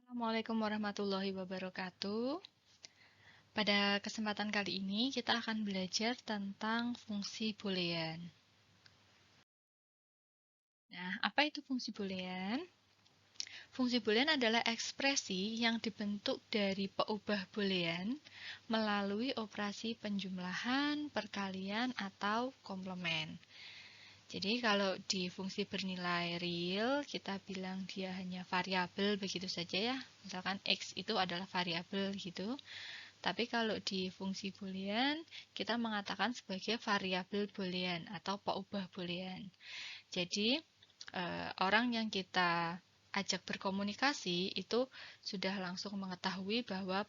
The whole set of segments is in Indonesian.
Assalamualaikum warahmatullahi wabarakatuh. Pada kesempatan kali ini kita akan belajar tentang fungsi boolean. Nah, apa itu fungsi boolean? Fungsi boolean adalah ekspresi yang dibentuk dari peubah boolean melalui operasi penjumlahan, perkalian, atau komplement. Jadi kalau di fungsi bernilai real, kita bilang dia hanya variabel begitu saja ya. Misalkan x itu adalah variabel gitu. Tapi kalau di fungsi boolean, kita mengatakan sebagai variabel boolean atau peubah boolean. Jadi, orang yang kita ajak berkomunikasi itu sudah langsung mengetahui bahwa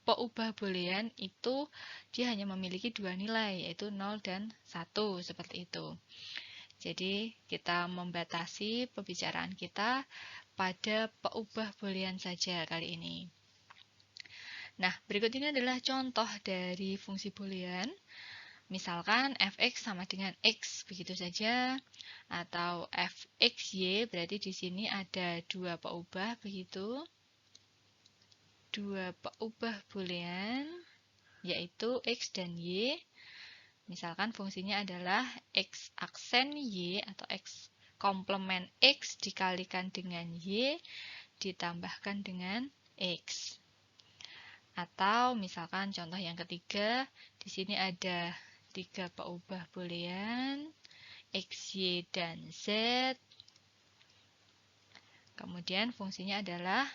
peubah boolean itu dia hanya memiliki dua nilai, yaitu 0 dan 1, seperti itu. Jadi, kita membatasi pembicaraan kita pada peubah boolean saja kali ini. Nah, berikut ini adalah contoh dari fungsi boolean. Misalkan fx sama dengan x, begitu saja. Atau fxy, berarti di sini ada dua peubah, begitu. Dua peubah boolean, yaitu x dan y. Misalkan fungsinya adalah x aksen y atau x komplement x dikalikan dengan y ditambahkan dengan x. Atau misalkan contoh yang ketiga, di sini ada tiga peubah boolean, x, y, dan z. Kemudian fungsinya adalah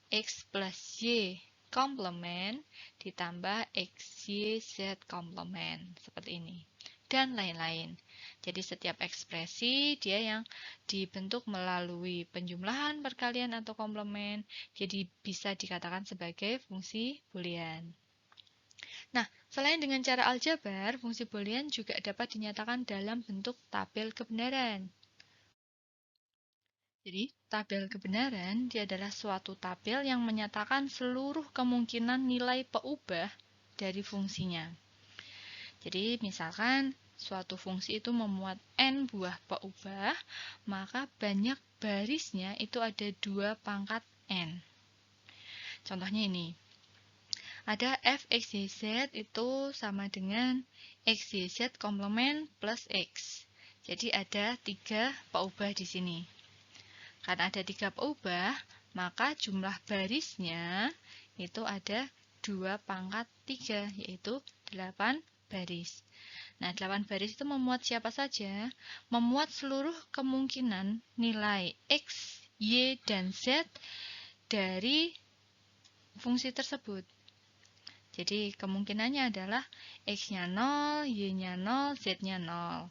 x plus y komplement ditambah x, y, z komplement. Seperti ini. Dan lain-lain. Jadi setiap ekspresi dia yang dibentuk melalui penjumlahan, perkalian, atau komplement, jadi bisa dikatakan sebagai fungsi boolean. Nah, selain dengan cara aljabar, fungsi boolean juga dapat dinyatakan dalam bentuk tabel kebenaran. Jadi, tabel kebenaran dia adalah suatu tabel yang menyatakan seluruh kemungkinan nilai peubah dari fungsinya. Jadi, misalkan suatu fungsi itu memuat n buah peubah, maka banyak barisnya itu ada 2 pangkat n. Contohnya ini. Ada fxyz itu sama dengan xyz komplement plus x. Jadi ada 3 peubah di sini. Karena ada 3 peubah, maka jumlah barisnya itu ada 2 pangkat 3, yaitu 8 baris. Nah, 8 baris itu memuat siapa saja? Memuat seluruh kemungkinan nilai x, y, dan z dari fungsi tersebut. Jadi, kemungkinannya adalah x-nya 0, y-nya 0, z-nya 0.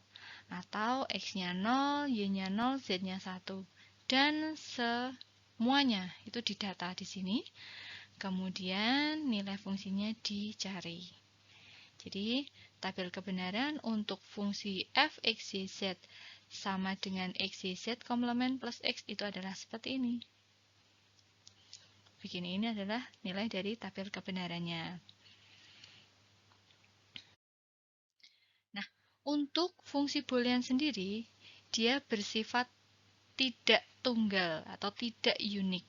Atau x-nya 0, y-nya 0, z-nya 1. Dan semuanya itu didata di sini. Kemudian nilai fungsinya dicari. Jadi, tabel kebenaran untuk fungsi f, x, y, z sama dengan x, y, z komplement plus x itu adalah seperti ini. Begini, ini adalah nilai dari tabel kebenarannya. Nah, untuk fungsi boolean sendiri, dia bersifat tidak tunggal atau tidak unik.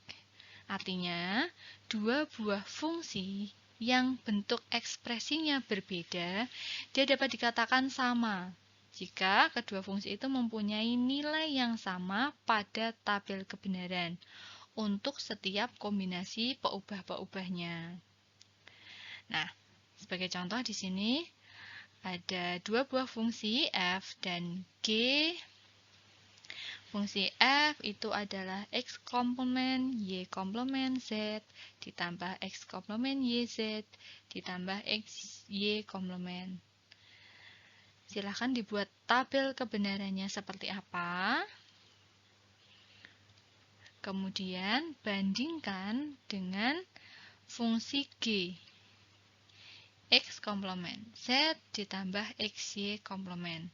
Artinya, dua buah fungsi yang bentuk ekspresinya berbeda, dia dapat dikatakan sama jika kedua fungsi itu mempunyai nilai yang sama pada tabel kebenaran untuk setiap kombinasi peubah-peubahnya. Nah, sebagai contoh di sini ada dua buah fungsi f dan g. Fungsi f itu adalah x komplement y komplement z ditambah x komplement yz ditambah x y komplement. Silahkan dibuat tabel kebenarannya seperti apa. Kemudian bandingkan dengan fungsi g. X komplement z ditambah xy komplement.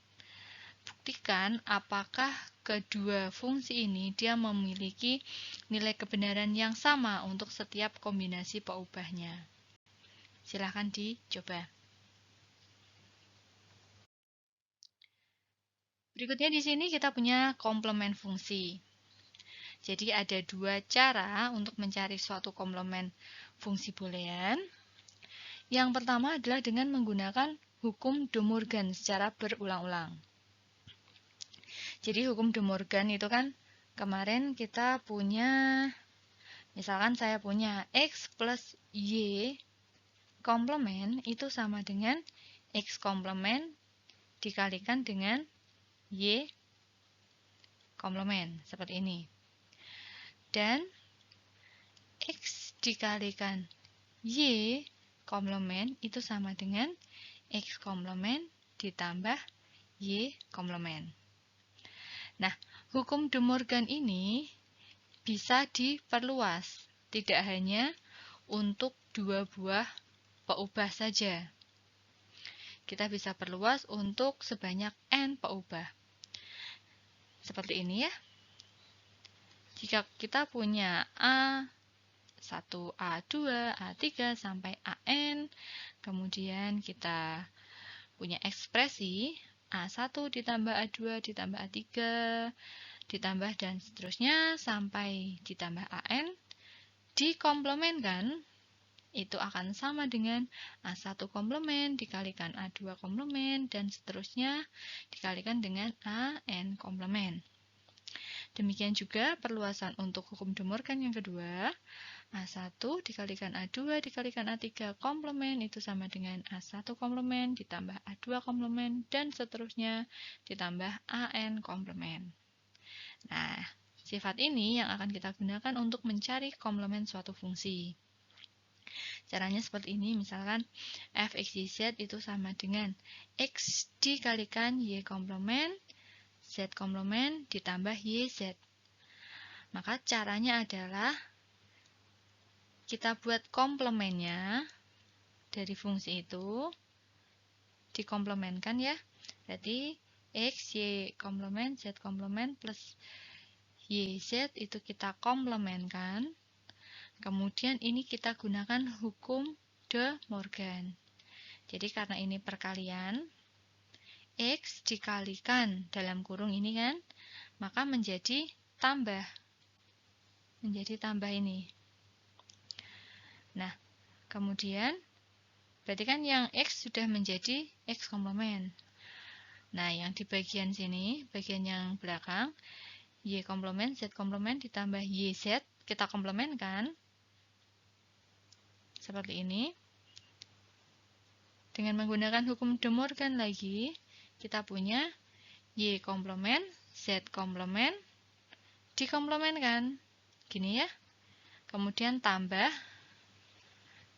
Buktikan apakah kedua fungsi ini dia memiliki nilai kebenaran yang sama untuk setiap kombinasi peubahnya. Silahkan dicoba. Berikutnya di sini kita punya komplement fungsi. Jadi ada dua cara untuk mencari suatu komplement fungsi boolean. Yang pertama adalah dengan menggunakan hukum De Morgan secara berulang-ulang. Jadi hukum De Morgan itu kan kemarin kita punya, misalkan saya punya X plus Y komplement itu sama dengan X komplement dikalikan dengan Y komplement, seperti ini. Dan X dikalikan Y komplement itu sama dengan X komplement ditambah Y komplement. Nah, hukum De Morgan ini bisa diperluas, tidak hanya untuk dua buah peubah saja. Kita bisa perluas untuk sebanyak N peubah. Seperti ini ya. Jika kita punya A1, A2, A3 sampai AN, kemudian kita punya ekspresi A1 ditambah A2 ditambah A3 ditambah dan seterusnya sampai ditambah AN, dikomplementkan, itu akan sama dengan A1 komplement dikalikan A2 komplement dan seterusnya dikalikan dengan AN komplement. Demikian juga perluasan untuk hukum De Morgan yang kedua, A1 dikalikan A2 dikalikan A3 komplement itu sama dengan A1 komplement ditambah A2 komplement dan seterusnya ditambah AN komplement. Nah, sifat ini yang akan kita gunakan untuk mencari komplement suatu fungsi. Caranya seperti ini, misalkan fx y z itu sama dengan x dikalikan y komplement z komplement ditambah yz. Maka caranya adalah kita buat komplemennya dari fungsi itu dikomplementkan ya. Berarti x, y komplement, z komplement plus yz itu kita komplementkan. Kemudian ini kita gunakan hukum De Morgan. Jadi karena ini perkalian, x dikalikan dalam kurung ini kan, maka menjadi tambah. Menjadi tambah ini. Nah, kemudian berarti kan yang x sudah menjadi x komplement. Nah, yang di bagian sini, bagian yang belakang, y komplement, z komplement ditambah yz, kita komplementkan. Seperti ini. Dengan menggunakan hukum De Morgan lagi, kita punya y komplement, z komplement, dikomplementkan. Gini ya. Kemudian tambah,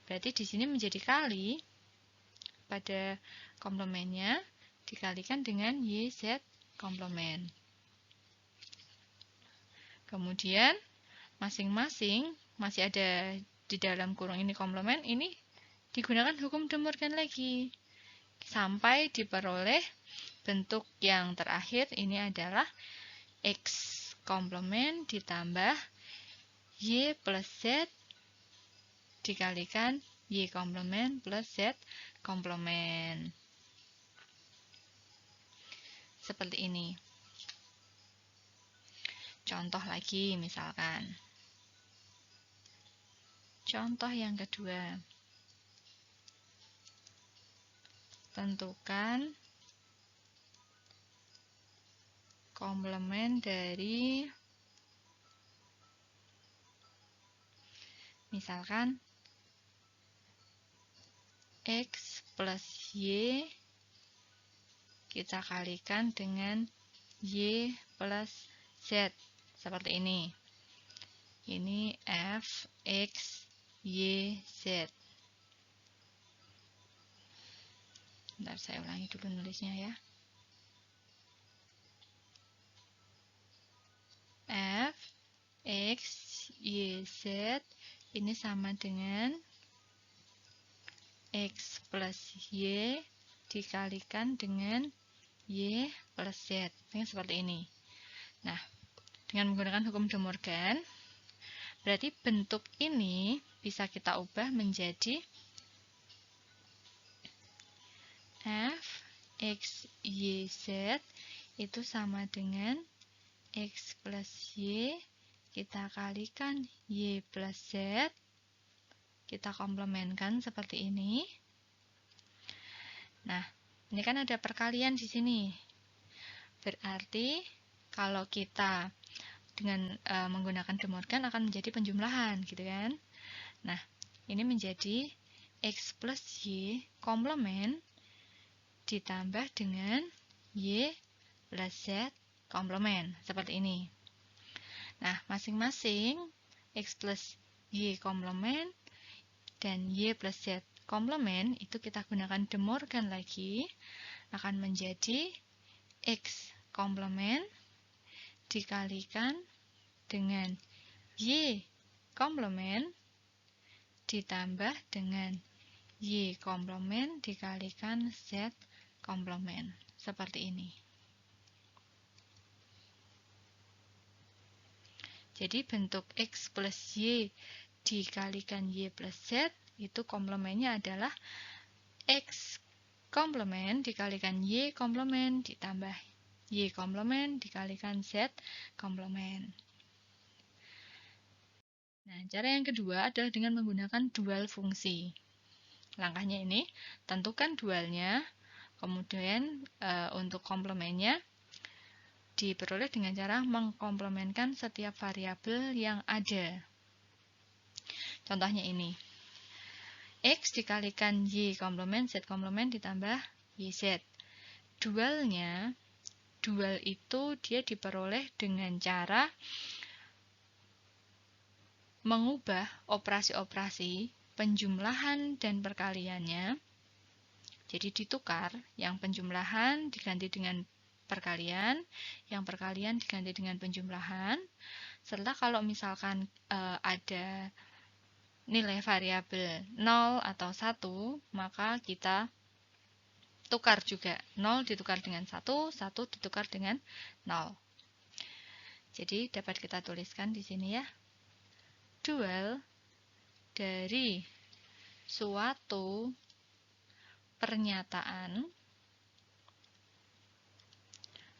berarti di sini menjadi kali pada komplementnya dikalikan dengan yz komplement. Kemudian masing-masing masih ada di dalam kurung ini komplement, ini digunakan hukum De Morgan lagi sampai diperoleh bentuk yang terakhir. Ini adalah x komplement ditambah y plus z dikalikan y komplement plus z komplement. Seperti ini. Contoh lagi misalkan. Contoh yang kedua. Tentukan komplement dari misalkan x plus y kita kalikan dengan y plus z. Seperti ini. Ini f, x, y, z. Bentar, saya ulangi dulu nulisnya ya. F, x, y, z ini sama dengan x plus y dikalikan dengan y plus z. Seperti ini. Nah, dengan menggunakan hukum De Morgan, berarti bentuk ini bisa kita ubah menjadi f, x, y, z itu sama dengan x plus y kita kalikan Y plus Z. Kita komplemenkan seperti ini. Nah, ini kan ada perkalian di sini. Berarti kalau kita dengan menggunakan De Morgan akan menjadi penjumlahan, gitu kan? Nah, ini menjadi X plus Y komplement ditambah dengan Y plus Z komplement, seperti ini. Nah, masing-masing X plus Y komplement dan Y plus Z komplement itu kita gunakan De Morgan lagi, akan menjadi X komplement dikalikan dengan Y komplement ditambah dengan Y komplement dikalikan Z komplement, seperti ini. Jadi bentuk X plus Y dikalikan Y plus Z, itu komplementnya adalah X komplement dikalikan Y komplement ditambah Y komplement dikalikan Z komplement. Nah, cara yang kedua adalah dengan menggunakan dual fungsi. Langkahnya ini, tentukan dualnya, kemudian untuk komplementnya diperoleh dengan cara mengkomplementkan setiap variabel yang ada. Contohnya ini, X dikalikan Y komplement, Z komplement ditambah YZ. Dualnya, dual itu dia diperoleh dengan cara mengubah operasi-operasi penjumlahan dan perkaliannya. Jadi ditukar, yang penjumlahan diganti dengan perkalian, yang perkalian diganti dengan penjumlahan. Serta kalau misalkan ada nilai variabel 0 atau 1, maka kita tukar juga. 0 ditukar dengan 1, 1 ditukar dengan 0. Jadi dapat kita tuliskan di sini ya. Dual dari suatu pernyataan,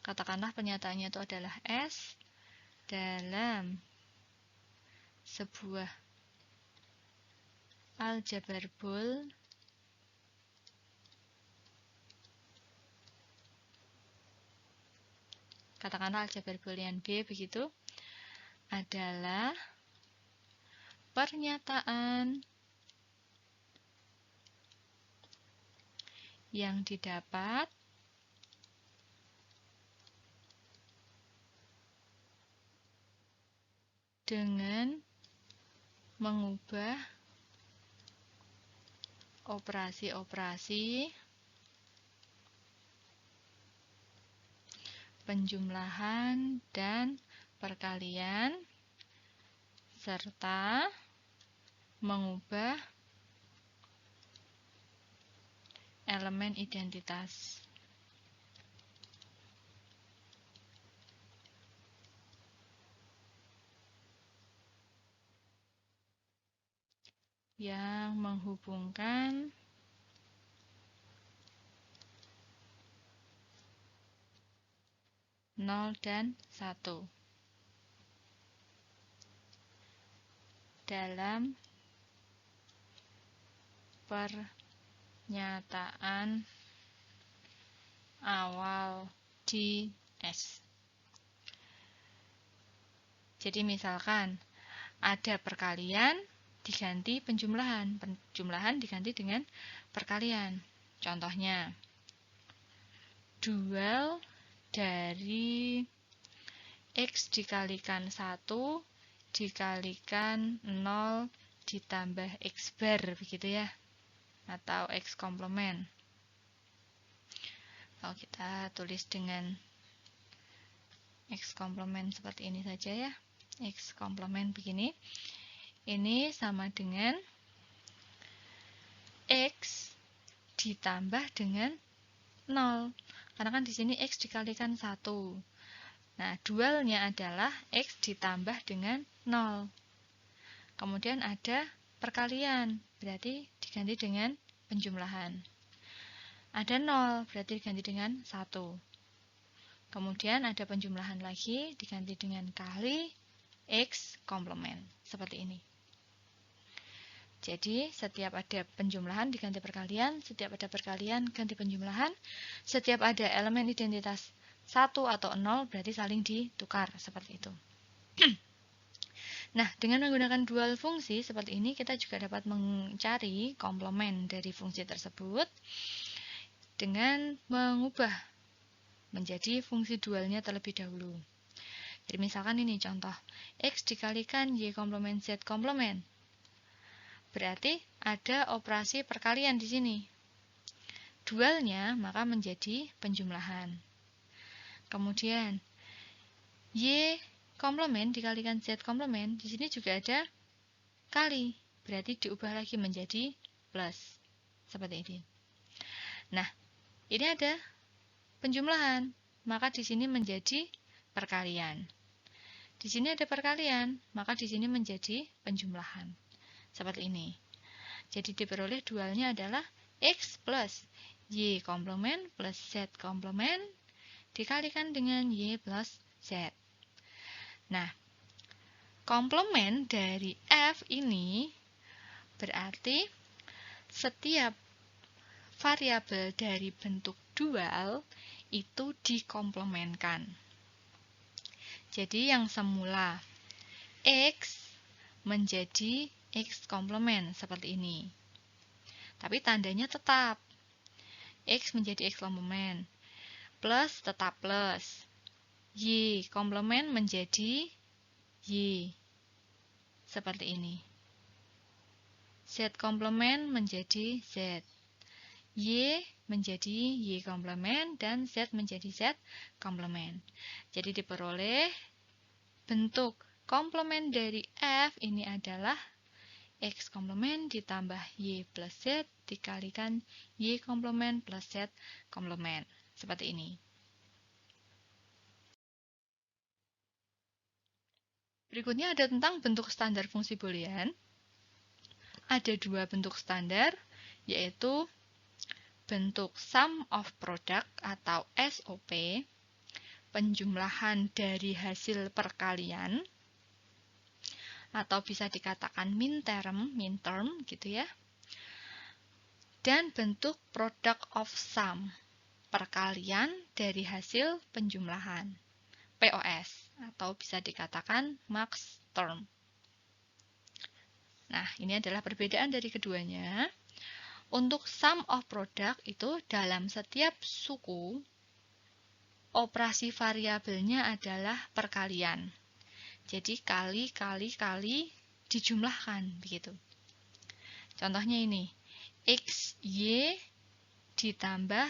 katakanlah pernyataannya itu adalah S dalam sebuah aljabar bool katakanlah aljabar boolean B begitu, adalah pernyataan yang didapat dengan mengubah operasi-operasi penjumlahan dan perkalian serta mengubah elemen identitas. Yang menghubungkan nol dan 1 dalam pernyataan awal di S. Jadi misalkan ada perkalian diganti penjumlahan, penjumlahan diganti dengan perkalian. Contohnya, dual dari X dikalikan 1 dikalikan 0 ditambah X bar, begitu ya, atau X komplement. Kalau kita tulis dengan X komplement seperti ini saja ya, X komplement begini, ini sama dengan X ditambah dengan 0, karena kan di sini X dikalikan 1. Nah, dualnya adalah X ditambah dengan 0. Kemudian ada perkalian, berarti diganti dengan penjumlahan. Ada 0, berarti diganti dengan 1. Kemudian ada penjumlahan lagi, diganti dengan kali X komplement. Seperti ini. Jadi, setiap ada penjumlahan diganti perkalian, setiap ada perkalian ganti penjumlahan, setiap ada elemen identitas 1 atau 0 berarti saling ditukar, seperti itu. Nah, dengan menggunakan dual fungsi seperti ini, kita juga dapat mencari komplement dari fungsi tersebut dengan mengubah menjadi fungsi dualnya terlebih dahulu. Jadi, misalkan ini contoh, X dikalikan Y komplement Z komplement. Berarti ada operasi perkalian di sini. Dualnya maka menjadi penjumlahan. Kemudian Y komplement dikalikan Z komplement, di sini juga ada kali. Berarti diubah lagi menjadi plus. Seperti ini. Nah, ini ada penjumlahan, maka di sini menjadi perkalian. Di sini ada perkalian, maka di sini menjadi penjumlahan. Seperti ini. Jadi diperoleh dualnya adalah X plus Y komplement plus Z komplement dikalikan dengan Y plus Z. Nah, komplement dari F ini berarti setiap variabel dari bentuk dual itu dikomplementkan. Jadi yang semula X menjadi X komplement seperti ini. Tapi tandanya tetap. X menjadi X komplement. Plus tetap plus. Y komplement menjadi Y. Seperti ini. Z komplement menjadi Z. Y menjadi Y komplement dan Z menjadi Z komplement. Jadi diperoleh bentuk komplement dari F ini adalah X komplement ditambah Y plus Z dikalikan Y komplement plus Z komplement. Seperti ini. Berikutnya ada tentang bentuk standar fungsi Boolean. Ada dua bentuk standar, yaitu bentuk sum of product atau SOP, penjumlahan dari hasil perkalian, atau bisa dikatakan min term gitu ya. Dan bentuk product of sum, perkalian dari hasil penjumlahan, POS, atau bisa dikatakan max term. Nah, ini adalah perbedaan dari keduanya. Untuk sum of product itu dalam setiap suku, operasi variabelnya adalah perkalian. Jadi kali dijumlahkan begitu. Contohnya ini, XY ditambah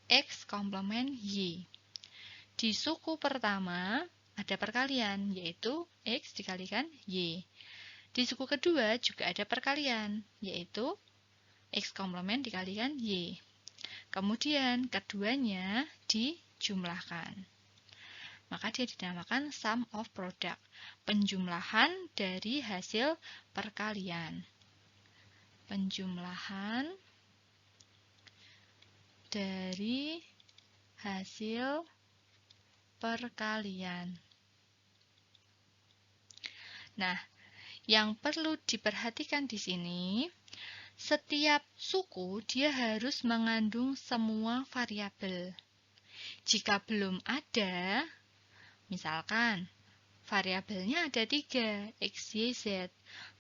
X komplement Y. Di suku pertama ada perkalian, yaitu X dikalikan Y. Di suku kedua juga ada perkalian, yaitu X komplement dikalikan Y. Kemudian keduanya dijumlahkan. Maka dia dinamakan sum of product, penjumlahan dari hasil perkalian. Penjumlahan dari hasil perkalian. Nah, yang perlu diperhatikan di sini, setiap suku dia harus mengandung semua variabel. Jika belum ada, misalkan variabelnya ada 3, X, Y, Z,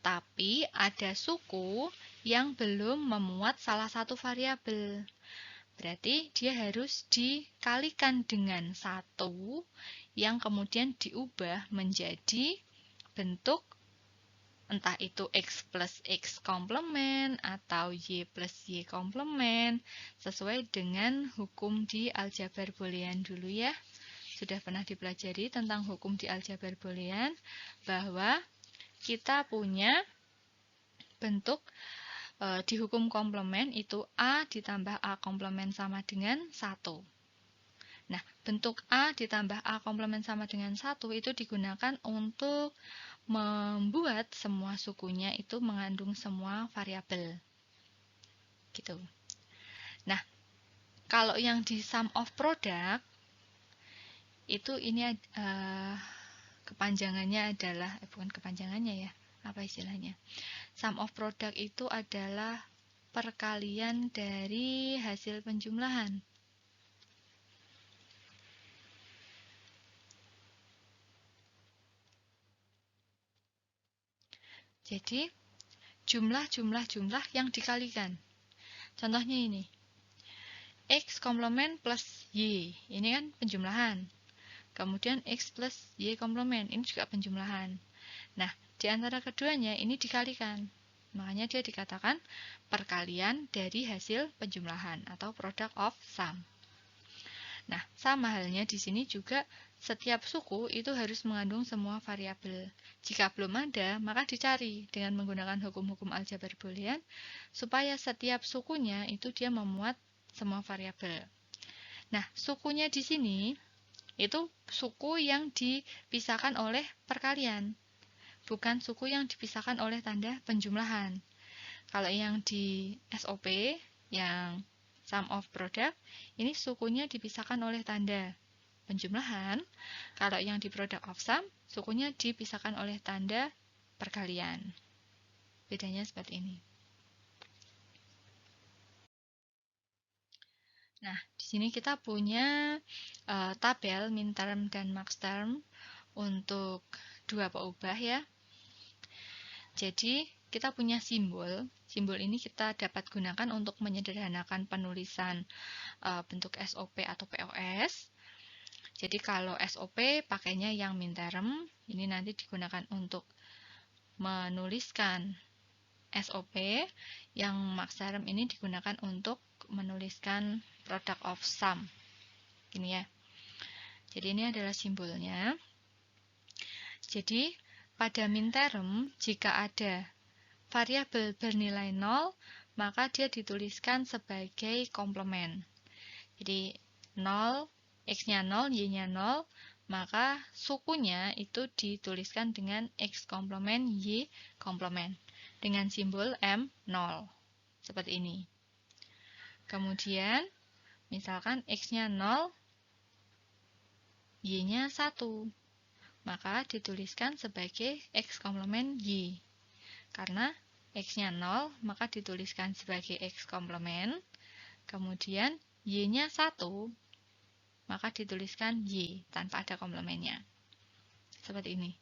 tapi ada suku yang belum memuat salah satu variabel. Berarti dia harus dikalikan dengan 1 yang kemudian diubah menjadi bentuk entah itu X plus X komplement atau Y plus Y komplement sesuai dengan hukum di aljabar boolean dulu ya. Sudah pernah dipelajari tentang hukum di aljabar boolean bahwa kita punya bentuk di hukum komplement itu A ditambah A komplement sama dengan 1. Nah, bentuk A ditambah A komplement sama dengan 1 itu digunakan untuk membuat semua sukunya itu mengandung semua variabel. Gitu. Nah, kalau yang di sum of product itu ini kepanjangannya adalah, bukan kepanjangannya ya, apa istilahnya? Sum of product itu adalah perkalian dari hasil penjumlahan. Jadi, jumlah yang dikalikan. Contohnya ini. X komplement plus Y. Ini kan penjumlahan. Kemudian X plus Y komplement. Ini juga penjumlahan. Nah, di antara keduanya ini dikalikan. Makanya dia dikatakan perkalian dari hasil penjumlahan atau product of sum. Nah, sama halnya di sini juga setiap suku itu harus mengandung semua variabel. Jika belum ada, maka dicari dengan menggunakan hukum-hukum aljabar boolean supaya setiap sukunya itu dia memuat semua variabel. Nah, sukunya di sini itu suku yang dipisahkan oleh perkalian, bukan suku yang dipisahkan oleh tanda penjumlahan. Kalau yang di SOP, yang sum of product, ini sukunya dipisahkan oleh tanda penjumlahan. Kalau yang di product of sum, sukunya dipisahkan oleh tanda perkalian. Bedanya seperti ini. Nah, di sini kita punya tabel min term dan max term untuk dua peubah ya. Jadi, kita punya simbol. Simbol ini kita dapat gunakan untuk menyederhanakan penulisan bentuk SOP atau POS. Jadi, kalau SOP pakainya yang min term, ini nanti digunakan untuk menuliskan SOP, yang max term ini digunakan untuk menuliskan product of sum. Ini ya. Jadi, ini adalah simbolnya. Jadi, pada min term, jika ada variabel bernilai 0, maka dia dituliskan sebagai komplement. Jadi, 0, X-nya 0, Y-nya 0, maka sukunya itu dituliskan dengan X komplement, Y komplement, dengan simbol M0. Seperti ini. Kemudian, misalkan X-nya 0, Y-nya 1. Maka dituliskan sebagai X komplement Y. Karena X-nya 0, maka dituliskan sebagai X komplement. Kemudian Y-nya 1, maka dituliskan Y tanpa ada komplementnya. Seperti ini.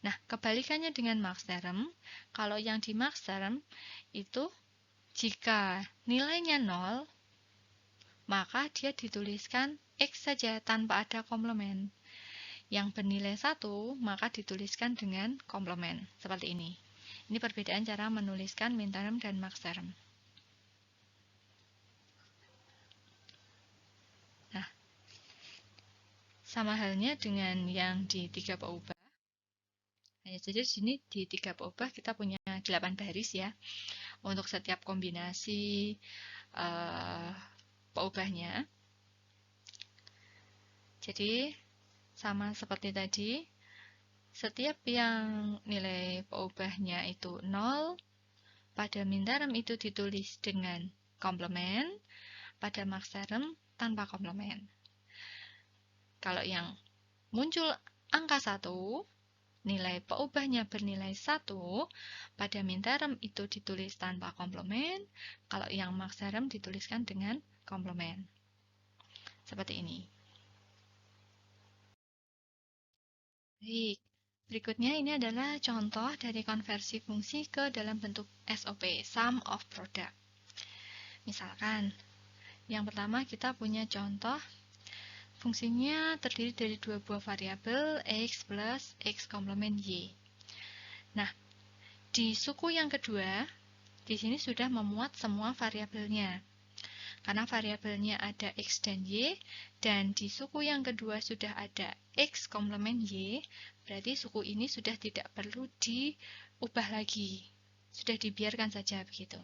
Nah, kebalikannya dengan max term, kalau yang di max term itu jika nilainya 0, maka dia dituliskan X saja tanpa ada komplement. Yang bernilai 1, maka dituliskan dengan komplement. Seperti ini. Ini perbedaan cara menuliskan min term dan max term. Nah, sama halnya dengan yang di 3 peubah. Hanya saja di sini di 3 peubah kita punya 8 baris ya. Untuk setiap kombinasi peubahnya. Jadi, sama seperti tadi, setiap yang nilai peubahnya itu 0, pada min term itu ditulis dengan komplement, pada max term tanpa komplement. Kalau yang muncul angka 1, nilai peubahnya bernilai 1, pada min term itu ditulis tanpa komplement, kalau yang max term dituliskan dengan komplement. Seperti ini. Baik, berikutnya ini adalah contoh dari konversi fungsi ke dalam bentuk SOP, sum of product. Misalkan, yang pertama kita punya contoh, fungsinya terdiri dari dua buah variabel, X plus X komplement Y. Nah, di suku yang kedua, di sini sudah memuat semua variabelnya. Karena variabelnya ada X dan Y, dan di suku yang kedua sudah ada X komplement Y, berarti suku ini sudah tidak perlu diubah lagi. Sudah dibiarkan saja begitu.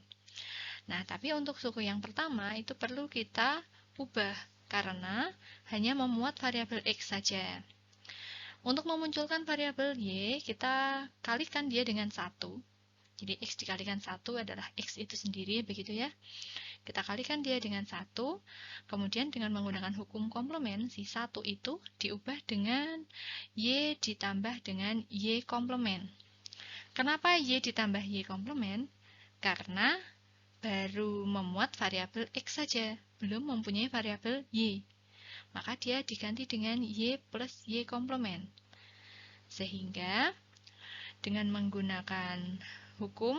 Nah, tapi untuk suku yang pertama itu perlu kita ubah, karena hanya memuat variabel X saja. Untuk memunculkan variabel Y, kita kalikan dia dengan 1. Jadi X dikalikan 1 adalah X itu sendiri, begitu ya. Kita kalikan dia dengan 1, kemudian dengan menggunakan hukum komplement, si 1 itu diubah dengan Y ditambah dengan Y komplement. Kenapa Y ditambah Y komplement? Karena baru memuat variabel X saja, belum mempunyai variabel Y. Maka dia diganti dengan Y plus Y komplement. Sehingga dengan menggunakan hukum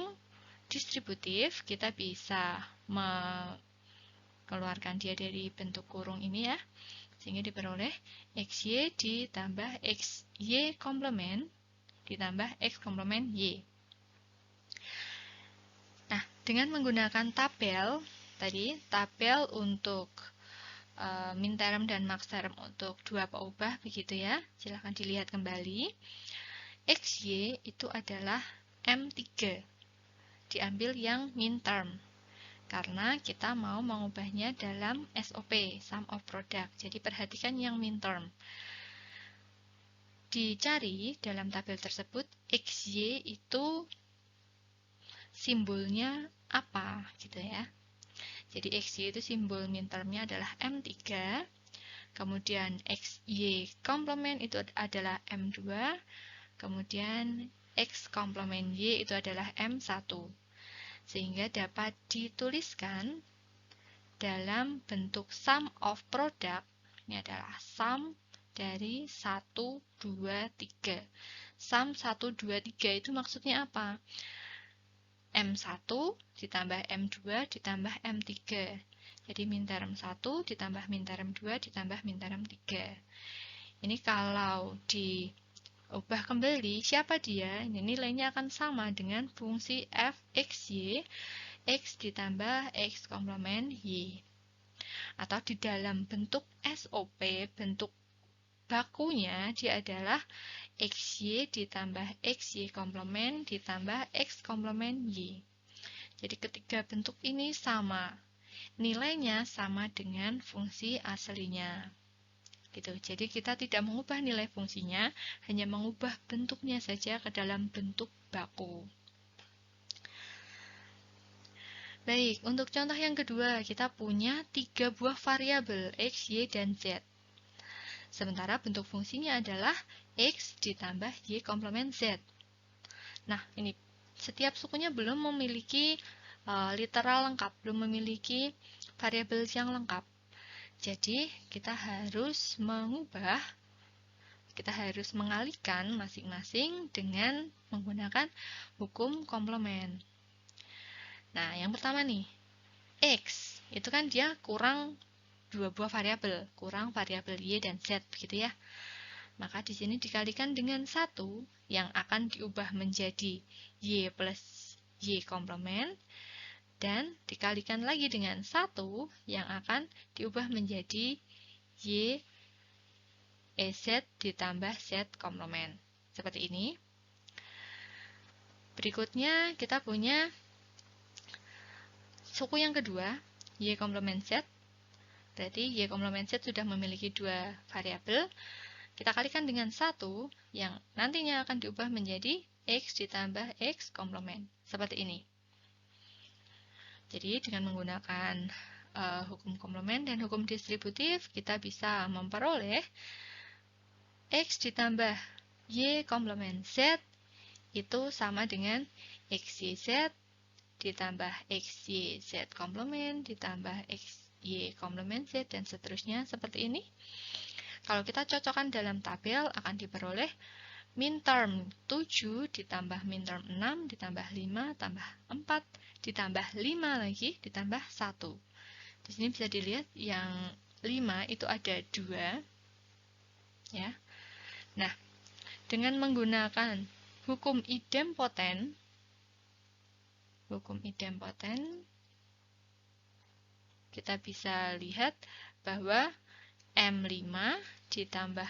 distributif, kita bisa mengeluarkan dia dari bentuk kurung ini ya, sehingga diperoleh XY ditambah XY komplement ditambah X komplement Y. Nah, dengan menggunakan tabel, tadi tabel untuk min term dan max term untuk dua peubah, begitu ya, silahkan dilihat kembali. XY itu adalah M3, diambil yang min term, karena kita mau mengubahnya dalam SOP, sum of product. Jadi perhatikan yang min term. Dicari dalam tabel tersebut, XY itu simbolnya apa, gitu ya. Jadi XY itu simbol min termnya adalah M3, kemudian XY komplement itu adalah M2, kemudian X komplement Y itu adalah M1. Sehingga dapat dituliskan dalam bentuk sum of product. Ini adalah sum dari 1, 2, 3. Sum 1, 2, 3 itu maksudnya apa? M1 ditambah M2 ditambah M3. Jadi min term 1 ditambah min term 2 ditambah min term 3. Ini kalau diubah kembali, siapa dia? Ini nilainya akan sama dengan fungsi f(x(y), X ditambah X komplement Y. Atau di dalam bentuk SOP, bentuk bakunya, dia adalah XY ditambah XY komplement ditambah X komplement Y. Jadi ketiga bentuk ini sama. Nilainya sama dengan fungsi aslinya. Gitu. Jadi kita tidak mengubah nilai fungsinya, hanya mengubah bentuknya saja ke dalam bentuk baku. Baik, untuk contoh yang kedua, kita punya 3 buah variabel X, Y, dan Z. Sementara bentuk fungsinya adalah X ditambah Y komplement Z. Nah, ini setiap sukunya belum memiliki literal lengkap, belum memiliki variabel yang lengkap. Jadi, kita harus mengalihkan masing-masing dengan menggunakan hukum komplement. Nah, yang pertama nih, X, itu kan dia kurang 2 buah variabel, kurang variabel Y dan Z, begitu ya. Maka di sini dikalikan dengan 1 yang akan diubah menjadi Y plus Y komplement, dan dikalikan lagi dengan 1 yang akan diubah menjadi Y Z ditambah Z komplement. Seperti ini. Berikutnya kita punya suku yang kedua, Y komplement Z. Berarti Y komplement Z sudah memiliki 2 variabel. Kita kalikan dengan 1 yang nantinya akan diubah menjadi X ditambah X komplement. Seperti ini. Jadi dengan menggunakan hukum komplement dan hukum distributif, kita bisa memperoleh X ditambah Y komplement Z itu sama dengan XYZ ditambah XYZ komplement ditambah XY komplement Z dan seterusnya seperti ini. Kalau kita cocokkan dalam tabel akan diperoleh min term 7 ditambah min term 6 ditambah 5 tambah 4 ditambah 5 lagi ditambah 1. Di sini bisa dilihat yang 5 itu ada 2 ya. Nah, dengan menggunakan hukum idempoten, kita bisa lihat bahwa M5 ditambah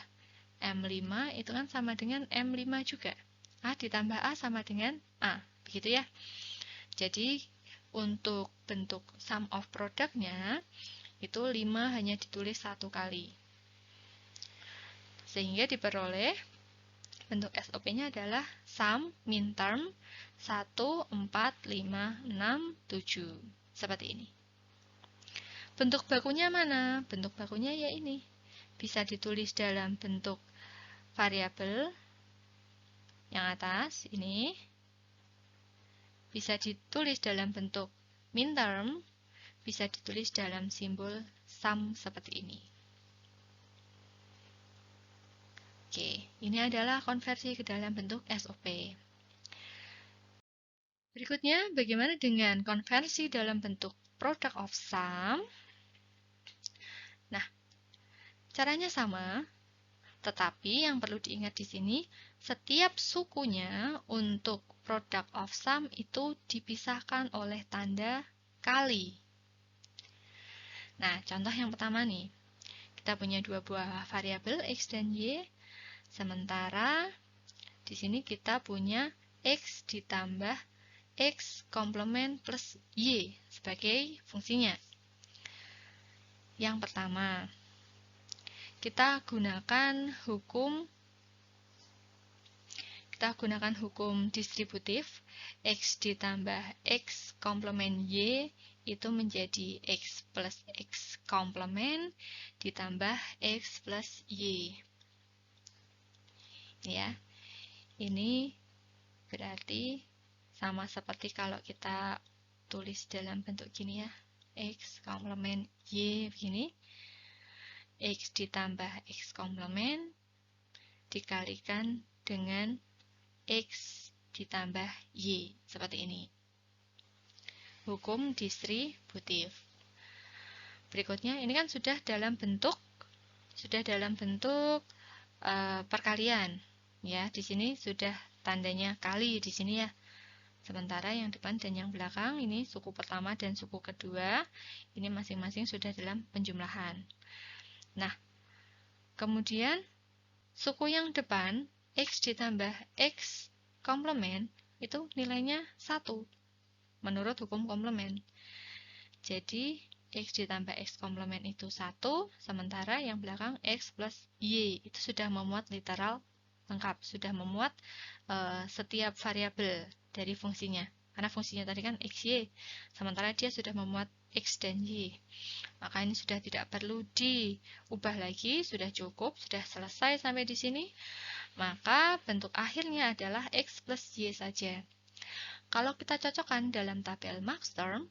M5 itu kan sama dengan M5 juga. A ditambah A sama dengan A, begitu ya. Jadi, untuk bentuk sum of product-nya, itu 5 hanya ditulis 1 kali. Sehingga diperoleh bentuk SOP-nya adalah sum min term 1, 4, 5, 6, 7. Seperti ini. bentuk bakunya mana? Bentuk bakunya ya ini. Bisa ditulis dalam bentuk variabel yang atas ini. Bisa ditulis dalam bentuk minterm, bisa ditulis dalam simbol sum seperti ini. Oke, ini adalah konversi ke dalam bentuk SOP. Berikutnya, bagaimana dengan konversi dalam bentuk product of sum? Nah, caranya sama, tetapi yang perlu diingat di sini, setiap sukunya untuk product of sum itu dipisahkan oleh tanda kali. Nah, contoh yang pertama nih, kita punya dua buah variabel X dan Y, sementara di sini kita punya X ditambah X komplement plus Y sebagai fungsinya. Yang pertama, kita gunakan hukum distributif. X ditambah X komplement Y itu menjadi X plus X komplement ditambah X plus Y. Ya, ini berarti sama seperti kalau kita tulis dalam bentuk gini ya, X komplement Y begini, X ditambah X komplement dikalikan dengan X ditambah Y, seperti ini. Hukum distributif. Berikutnya, ini kan sudah dalam bentuk perkalian. Ya, di sini sudah tandanya kali di sini ya. Sementara yang depan dan yang belakang ini suku pertama dan suku kedua, ini masing-masing sudah dalam penjumlahan. Nah, kemudian suku yang depan X ditambah X komplement itu nilainya 1 menurut hukum komplement. Jadi X ditambah X komplement itu 1, sementara yang belakang X plus Y itu sudah memuat literal lengkap, sudah memuat setiap variabel dari fungsinya. Karena fungsinya tadi kan X, Y, sementara dia sudah memuat X dan Y. Maka ini sudah tidak perlu diubah lagi, sudah cukup, sudah selesai sampai di sini. Maka bentuk akhirnya adalah X plus Y saja. Kalau kita cocokkan dalam tabel Maxterm,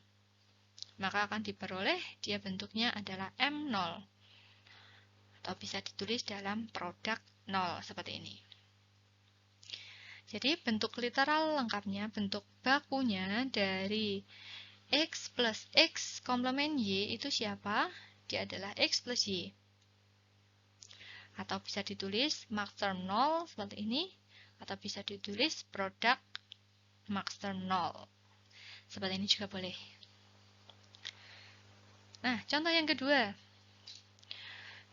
maka akan diperoleh dia bentuknya adalah M0. Atau bisa ditulis dalam produk 0 seperti ini. Jadi bentuk literal lengkapnya, bentuk bakunya dari X plus X komplement Y itu siapa? Dia adalah X plus Y. Atau bisa ditulis Maxterm 0 seperti ini, atau bisa ditulis produk Maxterm 0. Seperti ini juga boleh. Nah, contoh yang kedua.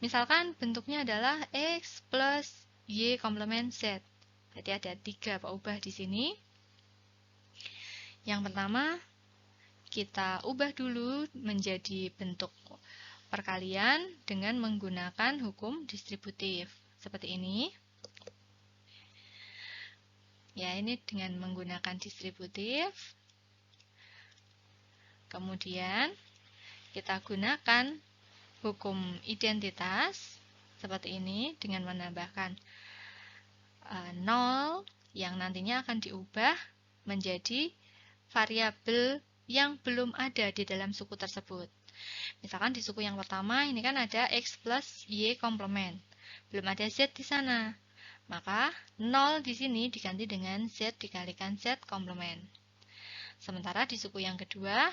Misalkan bentuknya adalah X plus Y komplement Z. Jadi ada 3 ubah di sini. Yang pertama, kita ubah dulu menjadi bentuk perkalian dengan menggunakan hukum distributif. Seperti ini. Ya, ini dengan menggunakan distributif. Kemudian, kita gunakan hukum identitas seperti ini dengan menambahkan 0 yang nantinya akan diubah menjadi variabel yang belum ada di dalam suku tersebut. Misalkan di suku yang pertama ini kan ada X plus Y komplement. Belum ada Z di sana. Maka 0 di sini diganti dengan Z dikalikan Z komplement. Sementara di suku yang kedua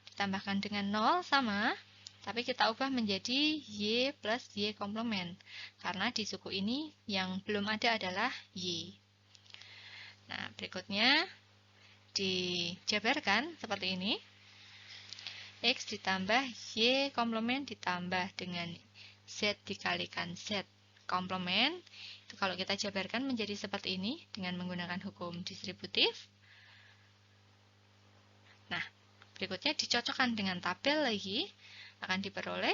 ditambahkan dengan 0 sama, tapi kita ubah menjadi Y plus Y komplement. Karena di suku ini yang belum ada adalah Y. Nah, berikutnya dijabarkan seperti ini. X ditambah Y komplement ditambah dengan Z dikalikan Z komplement. Itu kalau kita jabarkan menjadi seperti ini dengan menggunakan hukum distributif. Nah, berikutnya dicocokkan dengan tabel lagi. Akan diperoleh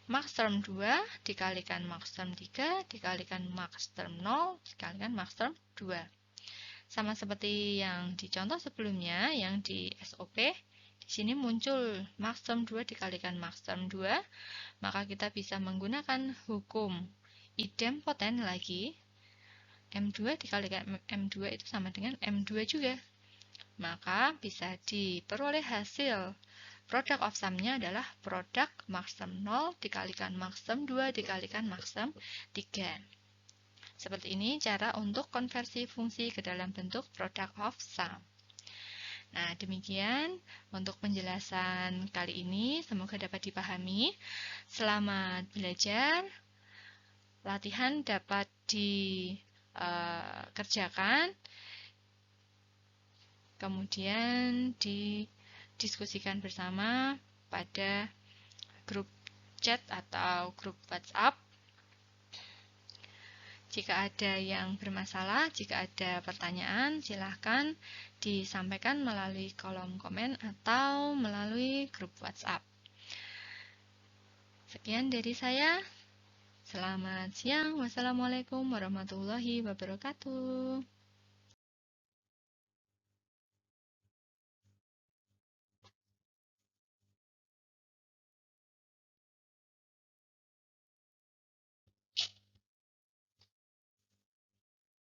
Maxterm 2 dikalikan Maxterm 3 dikalikan Maxterm 0 dikalikan Maxterm 2. Sama seperti yang di contoh sebelumnya, yang di SOP, Di sini muncul maksim 2 dikalikan maksim 2, maka kita bisa menggunakan hukum idempoten lagi. M2 dikalikan M2 itu sama dengan M2 juga. Maka bisa diperoleh hasil product of sum-nya adalah produk maksim 0 dikalikan maksim 2 dikalikan maksim 3. Seperti ini cara untuk konversi fungsi ke dalam bentuk product of sum. Nah, demikian untuk penjelasan kali ini. Semoga dapat dipahami. Selamat belajar. Latihan dapat dikerjakan, kemudian didiskusikan bersama pada grup chat atau grup WhatsApp. Jika ada yang bermasalah, jika ada pertanyaan, silahkan disampaikan melalui kolom komen atau melalui grup WhatsApp. Sekian dari saya. Selamat siang. Wassalamualaikum warahmatullahi wabarakatuh.